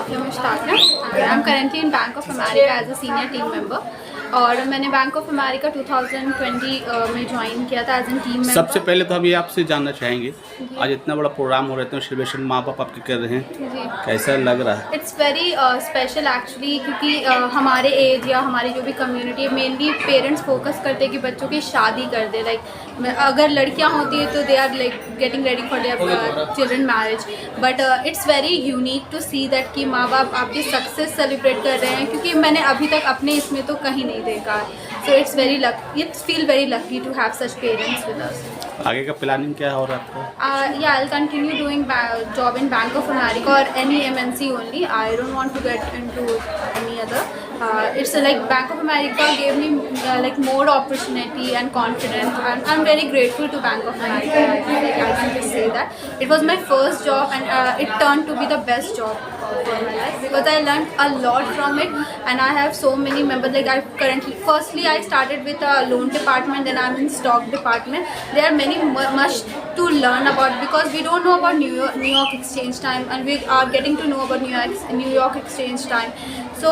साफिया मुश्ताक है। I am currently in Bank of America as a senior team member और मैंने bank of America 2020 में join किया था एज एन टीम मेंबर। सबसे पहले तो हम ये आपसे जानना चाहेंगे, आज इतना बड़ा प्रोग्राम हो रहा है, सेलिब्रेशन माँ बाप आपके कर रहे हैं, जी, कैसा लग रहा है? इट्स वेरी स्पेशल एक्चुअली, क्योंकि हमारे एज या हमारी जो भी कम्युनिटी है मेनली पेरेंट्स फोकस करते हैं कि बच्चों की शादी कर दे। लाइक अगर लड़कियां होती है तो they are like getting ready for their children marriage, but it's very unique to see that कि माँ बाप आपकी सक्सेस सेलिब्रेट कर रहे हैं, क्योंकि मैंने अभी तक अपने इसमें तो कहीं नहीं देखा। So it's feel very lucky to have such parents with us. आगे का प्लानिंग क्या हो रहा है आपका? Yeah, I'll continue doing job in Bank of America or any MNC only. I don't want to get into any other. It's like Bank of America gave me like more opportunity and confidence, and I'm very grateful to Bank of America. I can just say that it was my first job, and it turned to be the best job for my life because I learned a lot from it, and I have so many members. Like firstly I started with a loan department, then I'm in stock department. There are many much to learn about because we don't know about New York exchange time, and we are getting to know about New York exchange time. So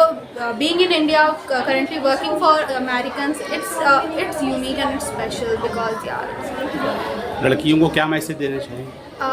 being in India, currently working for Americans, it's unique and it's special because लड़कियों को क्या message देना चाहिए?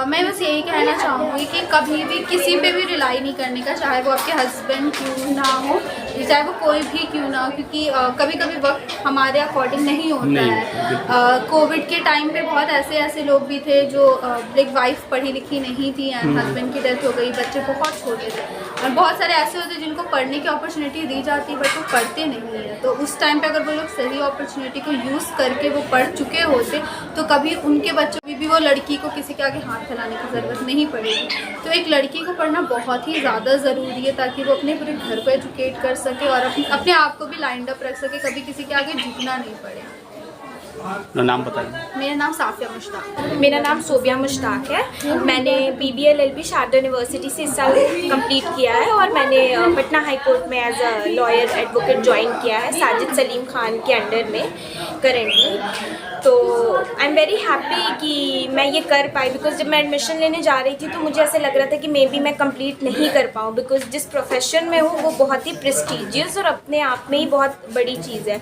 मैं बस यही कहना चाहूँगी कि कभी भी किसी पे भी रिलाई नहीं करने का, चाहे वो आपके हस्बैंड क्यों ना हो, चाहे वो कोई भी क्यों ना हो, क्योंकि कभी कभी वक्त हमारे अकॉर्डिंग नहीं होता है। कोविड के टाइम पे बहुत ऐसे लोग भी थे जो लाइक वाइफ पढ़ी लिखी नहीं थी एंड हस्बैंड की डेथ हो गई, बच्चे बहुत छोटे थे, और बहुत सारे ऐसे होते हैं जिनको पढ़ने की अपॉर्चुनिटी दी जाती है बट वो पढ़ते नहीं है। तो उस टाइम पे अगर वो लोग सही अपॉर्चुनिटी को यूज़ करके वो पढ़ चुके होते तो कभी उनके बच्चों भी वो लड़की को किसी के आगे हाथ फैलाने की ज़रूरत नहीं पड़ेगी। तो एक लड़की को पढ़ना बहुत ही ज़्यादा ज़रूरी है ताकि वो अपने पूरे घर को एजुकेट कर सके और अपने आप को भी लाइंड अप रख सके, कभी किसी के आगे झुकना नहीं पड़े। नाम बताइए। मेरा नाम साफिया मुश्ताक। मेरा नाम सोबिया मुश्ताक है। मैंने BBA LLB शारदा यूनिवर्सिटी से इस साल कंप्लीट किया है और मैंने पटना हाई कोर्ट में as a lawyer advocate join किया है साजिद सलीम खान के अंडर में करेंटली। तो आई एम वेरी हैप्पी कि मैं ये कर पाई बिकॉज जब मैं एडमिशन लेने जा रही थी तो मुझे ऐसे लग रहा था कि मे बी मैं कंप्लीट नहीं कर पाऊँ बिकॉज जिस प्रोफेशन में हूँ वो बहुत ही प्रेस्टीजियस और अपने आप में ही बहुत बड़ी चीज़ है।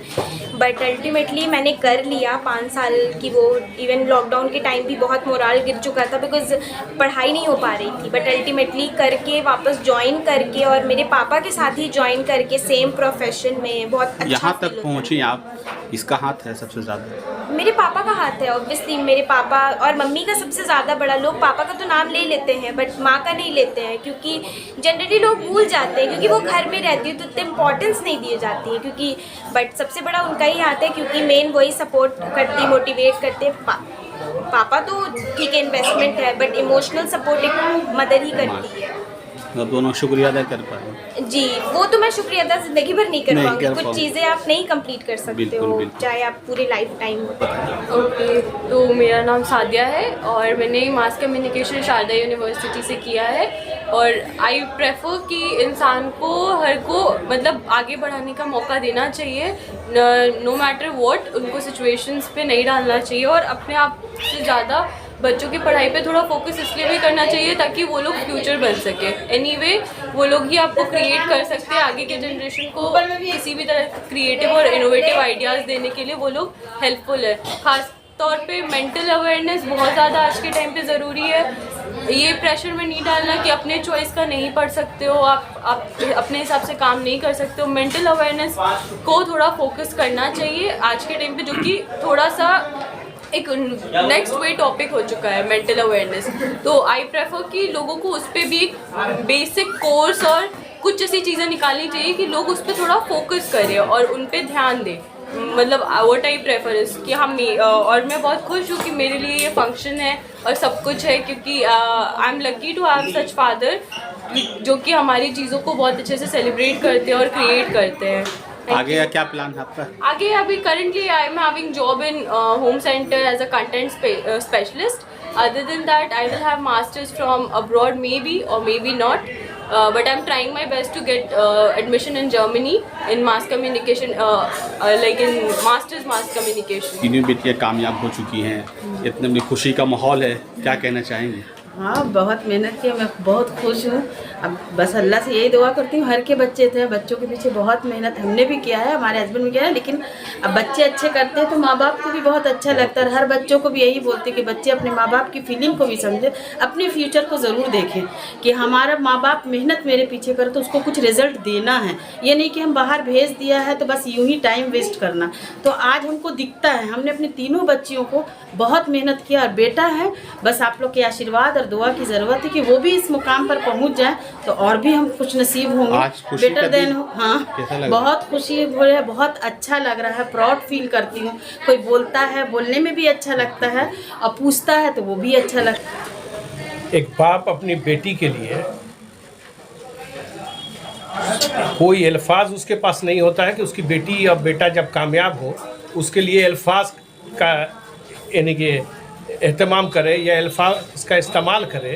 बट अल्टीमेटली मैंने कर लिया 5 साल की वो, इवन लॉकडाउन के टाइम भी बहुत मोराल गिर चुका था बिकॉज पढ़ाई नहीं हो पा रही थी, बट अल्टीमेटली करके वापस ज्वाइन करके और मेरे पापा के साथ ही ज्वाइन करके सेम प्रोफेशन में बहुत अच्छा यहाँ तक पहुँची आप, इसका हाथ है सबसे ज़्यादा? मेरे पापा का हाथ है ऑब्वियसली। मेरे पापा और मम्मी का सबसे ज़्यादा बड़ा, लोग पापा का तो नाम ले लेते हैं बट माँ का नहीं लेते हैं क्योंकि जनरली लोग भूल जाते हैं क्योंकि वो घर में रहती है तो इतने इम्पोर्टेंस नहीं दिए जाती है क्योंकि, बट सबसे बड़ा उनका ही हाथ है क्योंकि मेन वही सपोर्ट करते मोटिवेट करते। पापा तो ठीक है इन्वेस्टमेंट है बट इमोशनल सपोर्ट एक मदर ही करती है। दोनों शुक्रिया अदा कर पाए जी, वो तो मैं शुक्रिया अदा ज़िंदगी भर नहीं कर पाऊँगी। कुछ चीज़ें आप नहीं कंप्लीट कर सकते हो चाहे आप पूरे लाइफ टाइम। ओके, तो मेरा नाम सादिया है और मैंने मास कम्युनिकेशन शारदा यूनिवर्सिटी से किया है और आई प्रेफर कि इंसान को हर को मतलब आगे बढ़ाने का मौका देना चाहिए, नो मैटर व्हाट, उनको सिचुएशंस पे नहीं डालना चाहिए और अपने आप से ज़्यादा बच्चों की पढ़ाई पे थोड़ा फोकस इसलिए भी करना चाहिए ताकि वो लोग फ्यूचर बन सके। एनीवे वो लोग ही आपको क्रिएट कर सकते हैं, आगे के जनरेशन को किसी भी तरह क्रिएटिव और इनोवेटिव आइडियाज़ देने के लिए वो लोग हेल्पफुल है। खास तौर पे मेंटल अवेयरनेस बहुत ज़्यादा आज के टाइम पे ज़रूरी है। ये प्रेशर में नहीं डालना कि अपने चॉइस का नहीं पढ़ सकते हो, आप अपने हिसाब से काम नहीं कर सकते हो। मेंटल अवेयरनेस को थोड़ा फोकस करना चाहिए आज के टाइम पे, जो कि थोड़ा सा एक नेक्स्ट वे टॉपिक हो चुका है मेंटल अवेयरनेस। तो आई प्रेफर कि लोगों को उस पर भी एक बेसिक कोर्स और कुछ ऐसी चीज़ें निकालनी चाहिए कि लोग उस पर थोड़ा फोकस करें और उन पर ध्यान दें। मतलब व्हाट आई प्रेफर इस कि हम और मैं बहुत खुश हूँ कि मेरे लिए ये फंक्शन है और सब कुछ है क्योंकि I am lucky to have such father जो कि हमारी चीज़ों को बहुत अच्छे से सेलिब्रेट करते हैं और क्रिएट करते हैं। आगे का क्या प्लान है आपका? आगे अभी currently I am having job in home center as a content specialist. Other than that I will have masters from abroad maybe और maybe not, but I'm trying my best to get admission in Germany in mass communication, like in masters mass communication. तीनों बेटियाँ कामयाब हो चुकी हैं, इतने बड़ी खुशी का माहौल है, क्या कहना चाहेंगे? हाँ, बहुत मेहनत की, मैं बहुत खुश हूँ। अब बस अल्लाह से यही दुआ करती हूँ, हर के बच्चे थे, बच्चों के पीछे बहुत मेहनत हमने भी किया है, हमारे हस्बैंड भी किया है, लेकिन अब बच्चे अच्छे करते हैं तो माँ बाप को भी बहुत अच्छा लगता है। हर बच्चों को भी यही बोलते हैं कि बच्चे अपने माँ बाप की फीलिंग को भी समझें, अपने फ्यूचर को ज़रूर देखें कि हमारा माँ बाप मेहनत मेरे पीछे करे तो उसको कुछ रिजल्ट देना है। ये नहीं कि हम बाहर भेज दिया है तो बस यूँ ही टाइम वेस्ट करना। तो आज हमको दिखता है, हमने अपने तीनों बच्चियों को बहुत मेहनत किया, और बेटा है, बस आप लोग के आशीर्वाद और दुआ की ज़रूरत है कि वो भी इस मुकाम पर पहुंच जाए तो और भी हम खुश नसीब होंगे। आज खुशी का बेटर देन दिन कैसा हाँ, लग बहुत खुशी हो रही है, बहुत अच्छा लग रहा है, प्राउड फील करती हूँ। कोई बोलता है, बोलने में भी अच्छा लगता है, और पूछता है तो वो भी अच्छा लगता है। एक बाप अपनी बेटी के लिए कोई अल्फाज उसके पास नहीं होता है कि उसकी बेटी या बेटा जब कामयाब हो उसके लिए अल्फाज का यानी कि एहतमाम करे या अल्फाज का इस्तेमाल करे।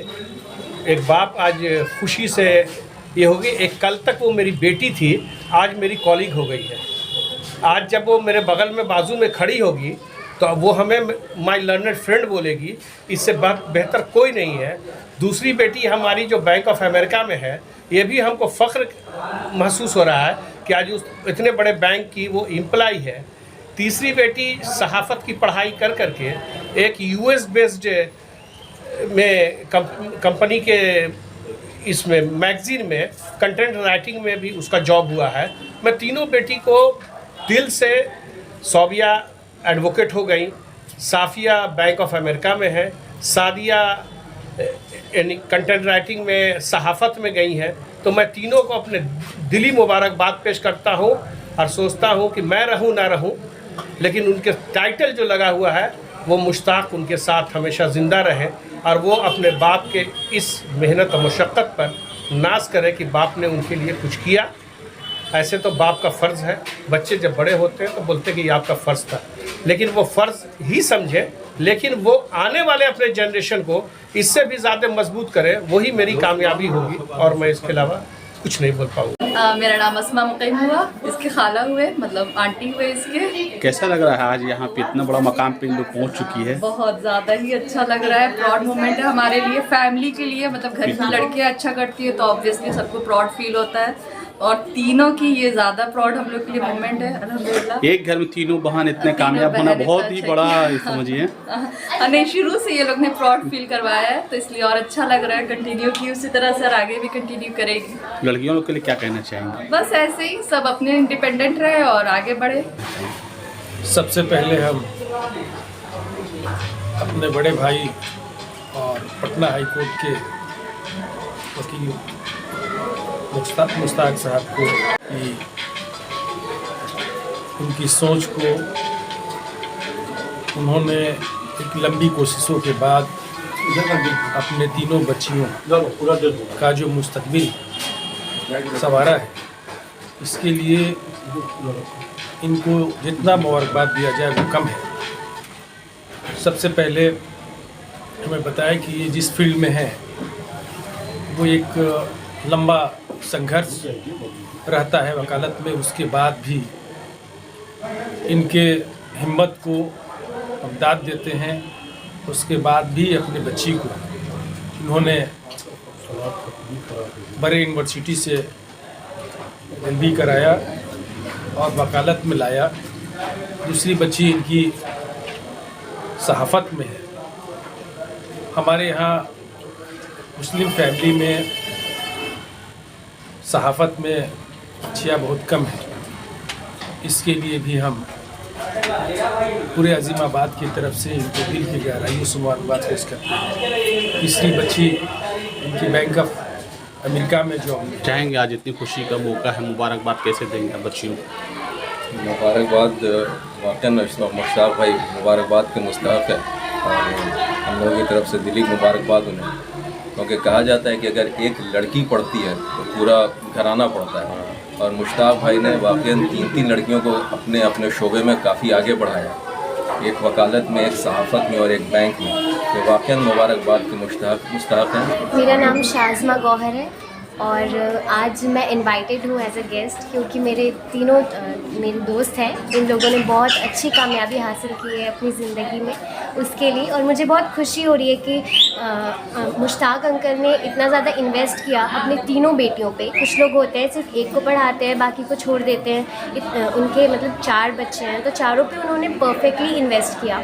एक बाप आज खुशी से ये होगी, एक कल तक वो मेरी बेटी थी, आज मेरी कॉलीग हो गई है। आज जब वो मेरे बगल में बाजू में खड़ी होगी तो वो हमें माय लर्नड फ्रेंड बोलेगी, इससे बेहतर कोई नहीं है। दूसरी बेटी हमारी जो बैंक ऑफ अमेरिका में है, ये भी हमको फ़ख्र महसूस हो रहा है कि आज उस इतने बड़े बैंक की वो एम्प्लॉय है। तीसरी बेटी सहाफ़त की पढ़ाई कर करके एक यूएस बेस्ड में कंपनी के इसमें मैगज़ीन में कंटेंट राइटिंग में भी उसका जॉब हुआ है। मैं तीनों बेटी को दिल से, सौबिया एडवोकेट हो गई, साफ़िया बैंक ऑफ अमेरिका में है, सादिया यानी कंटेंट राइटिंग में सहाफ़त में गई हैं। तो मैं तीनों को अपने दिली मुबारकबाद पेश करता हूँ और सोचता हूँ कि मैं रहूँ ना रहूँ, लेकिन उनके टाइटल जो लगा हुआ है वो मुश्ताक उनके साथ हमेशा ज़िंदा रहे और वो अपने बाप के इस मेहनत और मशक्क़त पर नाज करे कि बाप ने उनके लिए कुछ किया। ऐसे तो बाप का फ़र्ज़ है, बच्चे जब बड़े होते हैं तो बोलते हैं कि ये आपका फ़र्ज़ था, लेकिन वो फ़र्ज़ ही समझे, लेकिन वो आने वाले अपने जनरेशन को इससे भी ज़्यादा मजबूत करे, वही मेरी कामयाबी होगी और मैं इसके अलावा कुछ नहीं बोल पाऊँगा। मेरा नाम अस्मा मुक़ीम हुआ, इसके खाला हुए, मतलब आंटी हुए इसके। कैसा लग रहा है आज यहाँ पे इतना बड़ा मकाम पे इन लोग पहुँच चुकी है? बहुत ज़्यादा ही अच्छा लग रहा है, प्राउड मोमेंट है हमारे लिए, फैमिली के लिए। मतलब घर की लड़कियाँ अच्छा करती है तो ऑब्वियसली सबको प्राउड फील होता है, और तीनों की ये ज़्यादा प्राउड हम लोग के लिए मोमेंट है अल्हम्दुलिल्लाह। एक घर में तीनों बहन इतने कामयाब होना बहुत ही बड़ा समझिए। नहीं, शुरू से ये लोग ने प्राउड फील करवाया है तो इसलिए और अच्छा लग रहा है। कंटिन्यू की उसी तरह से और आगे भी कंटिन्यू करेगी। लड़कियों लोग के लिए क्या कहना चाहेंगे? बस ऐसे ही सब अपने इंडिपेंडेंट रहे और आगे बढ़े। सबसे पहले हम अपने बड़े भाई और पटना हाई कोर्ट के वकील मुश्ताक साहब को कि उनकी सोच को उन्होंने एक लंबी कोशिशों के बाद अपने तीनों बच्चियों का जो मुस्तकबिल संवारा है, इसके लिए इनको जितना मुबारकबाद दिया जाए वो कम है। सबसे पहले हमें बताया कि ये जिस फील्ड में है वो एक लंबा संघर्ष रहता है वकालत में, उसके बाद भी इनके हिम्मत को हम दाद देते हैं। उसके बाद भी अपने बच्ची को इन्होंने बड़े यूनिवर्सिटी से LLB कराया और वकालत में लाया। दूसरी बच्ची इनकी सहाफ़त में है। हमारे यहाँ मुस्लिम फैमिली में सहाफ़त में बच्चियाँ बहुत कम हैं, इसके लिए भी हम पूरे अजीमाबाद की तरफ से इनको दिल की गहराइयों से मुबारकबाद पेश करते हैं। तीसरी बच्ची इनकी बैंक ऑफ अमेरिका में जॉब चाहेंगे। आज इतनी खुशी का मौका है, मुबारकबाद कैसे देंगे बच्चियों को? मुबारकबाद वाकई मुश्ताक भाई मुबारकबाद के मुस्ताक है और हम लोगों की तरफ से दिली मुबारकबाद उन्हें, क्योंकि कहा जाता है कि अगर एक लड़की पढ़ती है तो पूरा घराना पढ़ता है, और मुश्ताक भाई ने वाकई 3 लड़कियों को अपने अपने शोबे में काफ़ी आगे बढ़ाया, एक वकालत में, एक सहाफ़त में और एक बैंक में। तो वाकई मुबारकबाद के मुश्ताक हैं। मेरा नाम शाज़मा गौहर है और आज मैं इनवाइटेड हूँ एज अ गेस्ट क्योंकि मेरे तीनों मेरे दोस्त हैं, इन लोगों ने बहुत अच्छी कामयाबी हासिल की है अपनी ज़िंदगी में, उसके लिए। और मुझे बहुत खुशी हो रही है कि मुश्ताक अंकल ने इतना ज़्यादा इन्वेस्ट किया अपने तीनों बेटियों पे। कुछ लोग होते हैं सिर्फ एक को पढ़ाते हैं, बाकी को छोड़ देते हैं। उनके मतलब 4 बच्चे हैं तो चारों पे उन्होंने परफेक्टली इन्वेस्ट किया।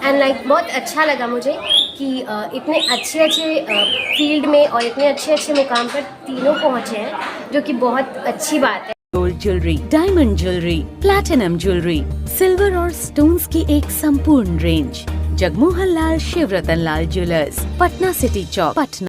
एंड लाइक बहुत अच्छा लगा मुझे कि इतने अच्छे फील्ड में और इतने अच्छे मुकाम पर तीनों पहुँचे हैं, जो कि बहुत अच्छी बात है। Gold jewellery, diamond jewellery, platinum jewellery, silver और स्टोन्स की एक संपूर्ण रेंज। जगमोहन लाल शिवरतन लाल ज्वेलर्स, पटना सिटी चौक, पटना।